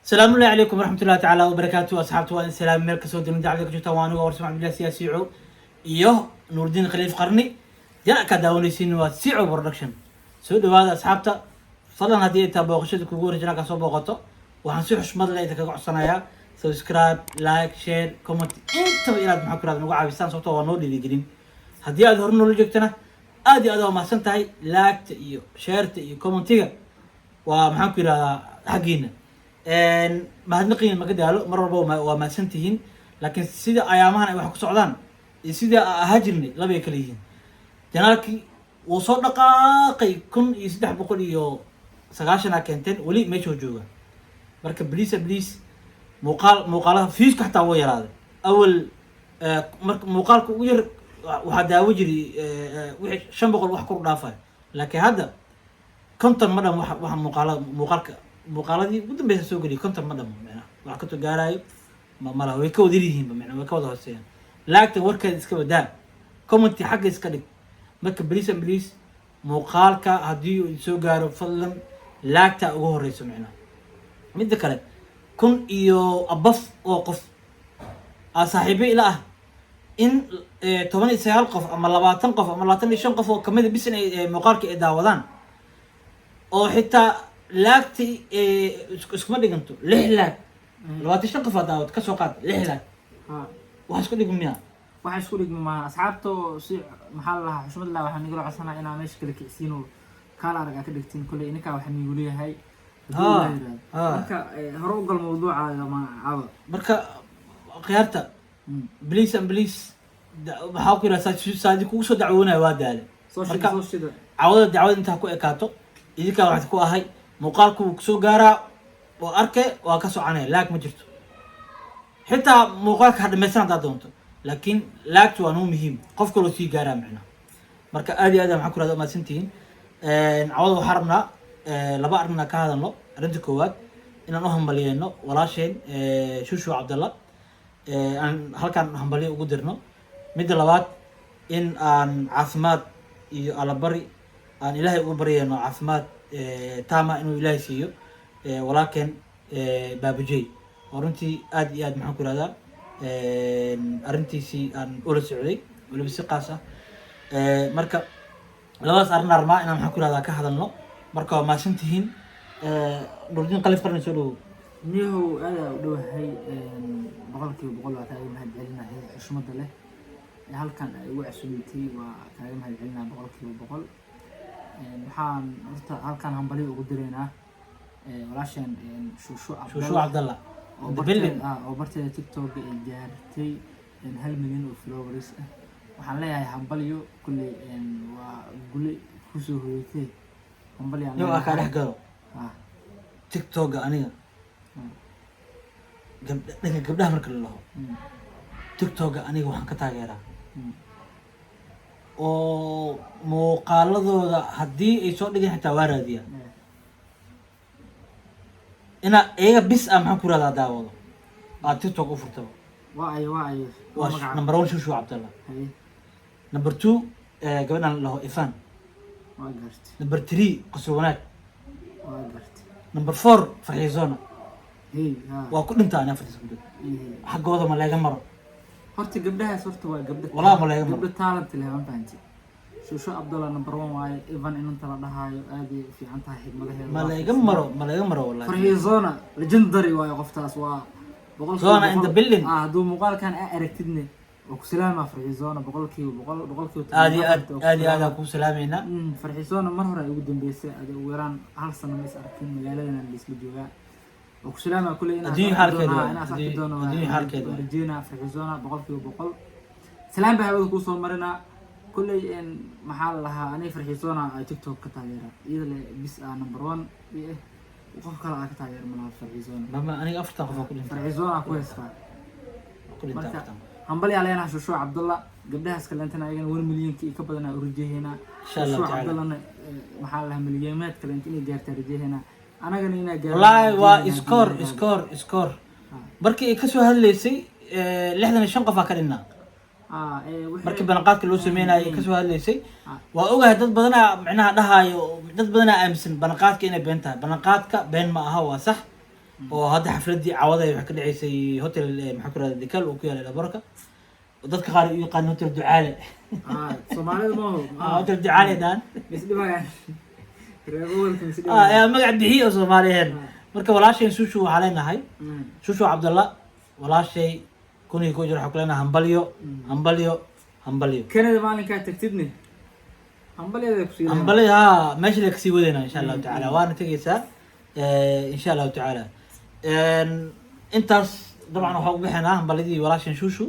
السلام عليكم ورحمة الله تعالى وبركاته أصحابتي وأنا سلام ملك سود من دعوة كجوتا وأنا ورسم عبد الله سياسيعو إيوه نور الدين خليل قرني جاء كداوني سينو سيعو برودكشن سود هذا أصحابته صلنا هدية تابو خشيت كوجور جناك صوب وقطة وهنسيح حشمد اللي تكجع صنايا سبسكرايب لايك شير كومنت أنت وإيراد محكرات نقول عبيستان صوته ونور اللي يجرين هدية هذا هرنو لجكتنا أدي هذا ما سنتهاي لايك إيو شيرت إيو كومنتيga ومحكرة حقينا mahadnaqin ma gadaalo mar walba waa maasantihiin laakiin sida ayaamahan ay wax ku socdaan iyo sida ahajirni laba ay kala yihiin janaalkii uu soo dhaqaaqay 1390 keenteen wali meesha jooga marka please muuqaalaha fiiska xataa way yaraaday awal marka muuqaalku ugu yar waxa daawo jiri wixii 500 wax kor dhaafay laakiin hadda konton madam waxa muuqaalka muuqaaladii ugu dambeysay soo galiyay konton madam macna wax ka to gaarayo mala way ka wadirihiin macna way ka wada hooseeyaan laagta warkeeda iska wadaa comment xagga iska dhig marka please muuqaalka hadii uu soo gaaro fadlan laagta ugu horeyso macna mid kale kun iyo abaf oo qof saaxiibay ila ah in 19 qof ama 20 qof ama 25 qof oo kamid bisan ay muuqaalka ay daawadaan oo xitaa laagti iskuma dhiganto 6 laag 25 qof daawad ka soo qaad 6 laag wax isku dhigmiya wax isku dhigma asxaabto si maxaa la xushmad la waxaan nigala codsanaa inaan meesha kale kiciino kala arag ka dhigtiin kulay inka waxaan nigu leeyahay marka hore u gal mawduuca ma caawa marka khiyaarta please waxa ku yiraahdaa saadi kugu soo dacwoonay waa daale marka dacwada inta ku ekaato idinka waxa ku ahay muuqaalku soo gaara oo arkay waa ka soconay laag ma jirto xitaa muuqaalka hadda meeshan doonto laakiin laagtu waa muhiim qof kale si gaara macna marka aad iyo aad waxaan ku raadinaa maasantiin cawada waxa rabnaa laba arrin ka hadalno arinta koowaad inaan u hambalyeeno walaasheen shushu Cabdalla aan halkan hambalyo ugu dirno mid labaad in aan caafimaad iyo alabari aan ilaahay ugu baryayno caafimaad taama inuu ilaahay siiyo walaaken baabujey runtii aad iyo aad maxaan ku raadinaa arintiisii aan ula socday waliba si qaas ah marka labadaas arrin armaa inaan maxaan ku raadinaa ka hadalno marka waa maasantihiin nurdin qalif qarni soo dhawo niyow aad u dhawahay boqolkiiba boqol waa kaaga mahadcelinahay xushmada leh halkan ay ugu casuumtay waa kaaga mahadcelinahay boqolkiiba boqol waxaan horta halkan hambalyo ugu direynaa walaasheen shushu Cabdalla oo barteeda TikTok ay gaartay 1 milyan oo followers ah waxaan leeyahay hambalyo kulli waa guli ku soo hoytay hambalyo yo aka dhex galo TikTok aniga gabdhaha marka la laho TikTok aniga waxaan ka taageeraa oo muuqaaladooda hadii ay soo dhigan xitaa waa raadiya ina eega bis maxaan ku raadinaa daawado TikTok u furtaba waa number 1 Shushu Cabdalla number 2 gabadhan laho Ifan waa gartay number 3 qasr wanaag waa gartay number 4 Farxiisona waa ku dhintaa ana Farxiisona xaqooda ma laga maro horta gabdhahaas horta waa gabdho walaa ma laga maro gabdho talent leh ma fahanti Shushu Cabdalla number 1 waaye Ivan inta la dhahayo aad ay fiican tahay xigmadaheeda ma laga maro wallahi Farxiisona legendary waaye qoftaas waa Zona in the building haduu muuqaalkan aragtidne oo ku salaama Farxiisona boqolkiiba aad ku salaamayna Farxiisona mar hore ugu dambeysay aad ugu yaraan hal sano ma is arkin magaaladana isla joogaa oo ku salaama kulay adii halkeeda arjina Farxiisona boqolkiiba boqol salaam baa hawada ku soo marina kulay maxaa la lahaa anay Farxiisona ay TikTok ka taageera iyada bis number 1 qof kale ka taageer malaha Farxiisona bama aniga afartan qof ku dhintay Farxiisona ku heestaa marka hambalyo aleena Shushu Cabdalla gabdhahaas kaleentana ayagana 1 milyanka iyo ka badanaa u rajeehaynaa Insha Allah Shuuc tacaala. Cabdallana maxaa la dhahaa milyameed kaleenta inay gaartaa rajeehaynaa anagana inaa gaarno wallaahi waa rajeehaynaa. iskoor markii ay kasoo hadlaysay 65 qof aa ka dhinnaa markii ballanqaadka loo sameynayay ay kasoo hadlaysay waa ogahay dad badanaa micnaha dhahaayo dad badanaa aaminsan ballanqaadka inay been tahay ballanqaadka been ma aha waa sax oo hadda xafladii cawada waxay ka dhaceysay hotel maxaa ku rahda dekal oo ku yaala dhabarka dadka qaar u yaqaan hotel ducaale soomaalida maaho hotel ducaale daan misdhibayaan reebowalka misdhibayaan yaa magac bixiye oo Soomaaliyeed marka walaashay Shushu waxaa leenahay Shushu Cabdalla walaashay kunii ku jira waxaa ku leenahay hambalyo Canada maalinkaa tagtidne hambalyadeeda ku sii hambalyo haa meesha la kasii wadayna insha Allah tacaala waana tegaysaa insha Allah tacaala intaas dabcan waxaa u bixinaa hambalyadii walaashan Shushu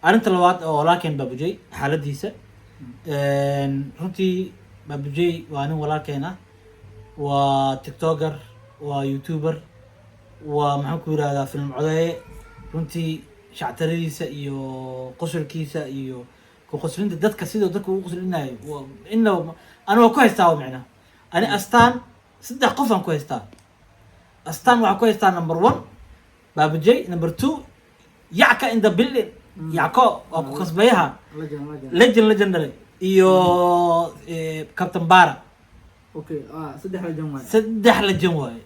arrinta labaad oo walaalkeen Baabujey xaaladiisa runtii Baabujey waa nin walaalkeen ah waa tiktoker waa youtuber waa maxaan ku yirahdaa film codeeye runtii shactaradiisa iyo qosolkiisa iyo ku qoslinta dadka sidoo dadka ugu qoslinayo inna ana waa ku haystaa macna ani astaan 3 qof aan ku haystaa astaan waxaan ku haystaa number 1 Baabujey number 2 Yaka in the building Yako waa ku kasbayaha legend iyo Captain Bara okay saddex legend waaye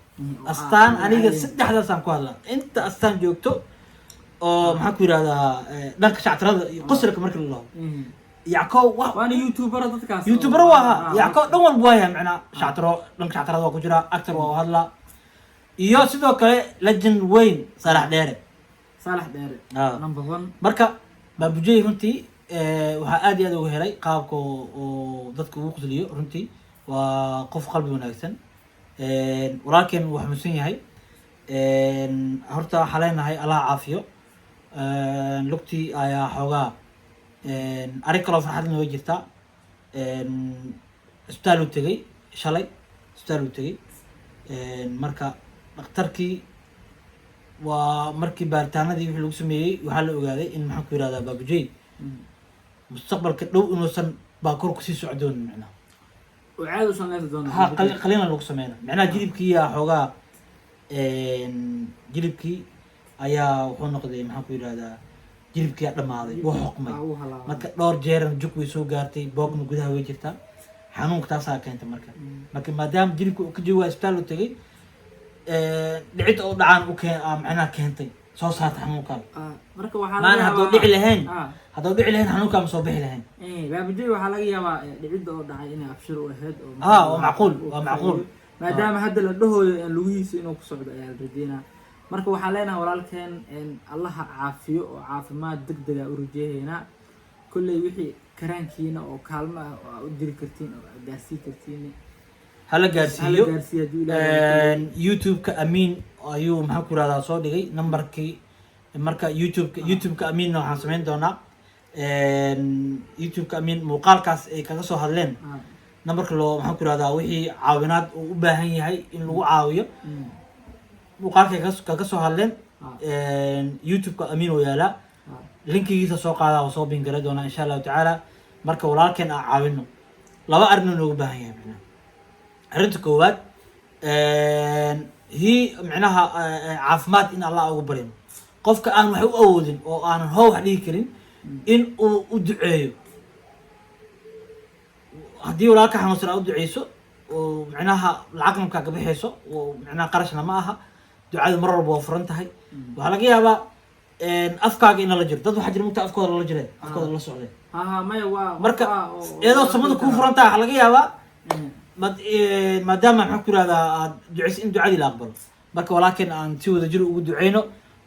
astaan aniga saddexdaas aan ku hadlaa inta astaan joogto oo maxaa ku yiraahdaa dhanka shactarada iyo qosolka marka la laho Yako waana dadkaas youtuber waa Yako dhan walba waa macna shactaro dhanka shactarada waa ku jira actor waa hadlaa iyo sidoo kale legend weyn Salax Dheere number 1 marka Baabujey runtii waxaa aad iyo aad ugu helay qaabka oo dadka ugu qosliyo runtii waa qof qalbi wanaagsan walaalkeen wuu xanuunsan yahay horta waxaa leenahay Allah caafiyo lugtii ayaa xoogaa arrin kaloo farxadna way jirtaa isbitaal uu tegey shalay marka dhakhtarkii waa markii baaritaanadii wixii lagu sameeyey waxaa la ogaaday in maxaan ku yirahdaa Baabujey mustaqbalka dhow inuusan baakoor kusii socdoonin macnaha oo caadi u sameeyay doona qalina lagu sameeyay macnaha jilibkii ayaa xoogaa jilibkii ayaa wuxuu noqday maxaan ku yirahdaa jilibkii ayaa dhamaaday wuu xoqmay marka dhowr jeeran jug way soo gaartay boogna gudaha way jirtaa xanuunka taasaa keentay marka maadaama jilibka uu ka joogaa isbitaal uu tegey dhicid oo dhacaan u macnaha keentay soo saarta xanuunkan marka waxaa maan hadduu dhici lahayn xanuunkan ma soo bixi lahayn Baabujey waxaa laga yaabaa dhicid oo dhacay inay abshir u ahayd oo waa macquul maadaama hadda la dhahoyo lugihiisa inuu ku socdo ayaa la rajeynaa marka waxaa leenahay walaalkeen allaha caafiyo oo caafimaad degdeg ah u rajeehaynaa kolley wixii karaankiina oo kaalmo ah oo u diri kartiin oo gaarsiin kartiin hala gaarsiiyo youtube-ka Amiin ayuu maxaa ku yiraahdaa soo dhigay numberkii marka youtube-ka Amiin waxaan sameyn doonaa youtube-ka Amiin muuqaalkaas ay kaga soo hadleen numberka loo maxaa ku yiraahdaa wixii caawinaad uu u baahan yahay in lagu caawiyo muuqaalkay kaga soo hadleen youtube-ka Amiin oo yaalaa linkigiisa soo qaadaa oo soo bingara doonaa insha Allah tacaala marka walaalkeen aan caawino 2 arrin looga baahan yahay macnaha arrinta koowaad macnaha caafimaad in Allah ugu baryo qofka aan wax u awoodin oo aanan wax dhigi karin in uu u duceeyo haddii walaalka xanuunsan aad u duceyso oo macnaha lacagna ka bixeyso oo macnaha qarashna ma aha ducadu mar walba waa furan tahay waxaa laga yaabaa afkaaga in la jiro dad waxaa jira mugta afkooda la jireen afkooda la socdeen marka iyadoo samada kuu furan tahay waxaa laga yaabaa maadaama maxaan ku yirahdaa aad duceyso in ducadii la aqbalo marka walaalkeen aan si wada jir ugu duceyno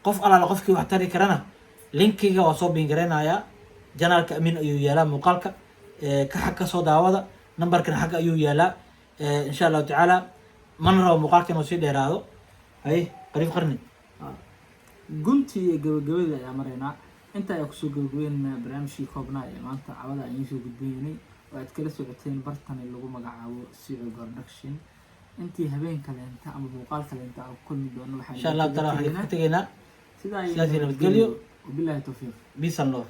qof alaala qofkii wax tari karana linkiga waa soo biingareynayaa janaalka Amiin ayuu yaalaa muuqaalka ka xag ka soo daawada numberkana xagga ayuu yaalaa insha Allah tacaala mana rabo muuqaalka inuu sii dheeraado qariib qarni gunti iyo gabagabada ayaa maraynaa inta ayaa kusoo gabagabeynaa barnaamijkii koobnaa ee maanta cawada aan idiin soo gudbinaynay oo aad kala socoteen bartani lagu magacaabo Sicoo Production intii habeen kaleenta ama muuqaal kaleenta aan ku kulmi doono insha Allah taala waxaan ka tegaynaa sidaa sidaas nabadgelyo wabillahi tawfiiq. peace and love.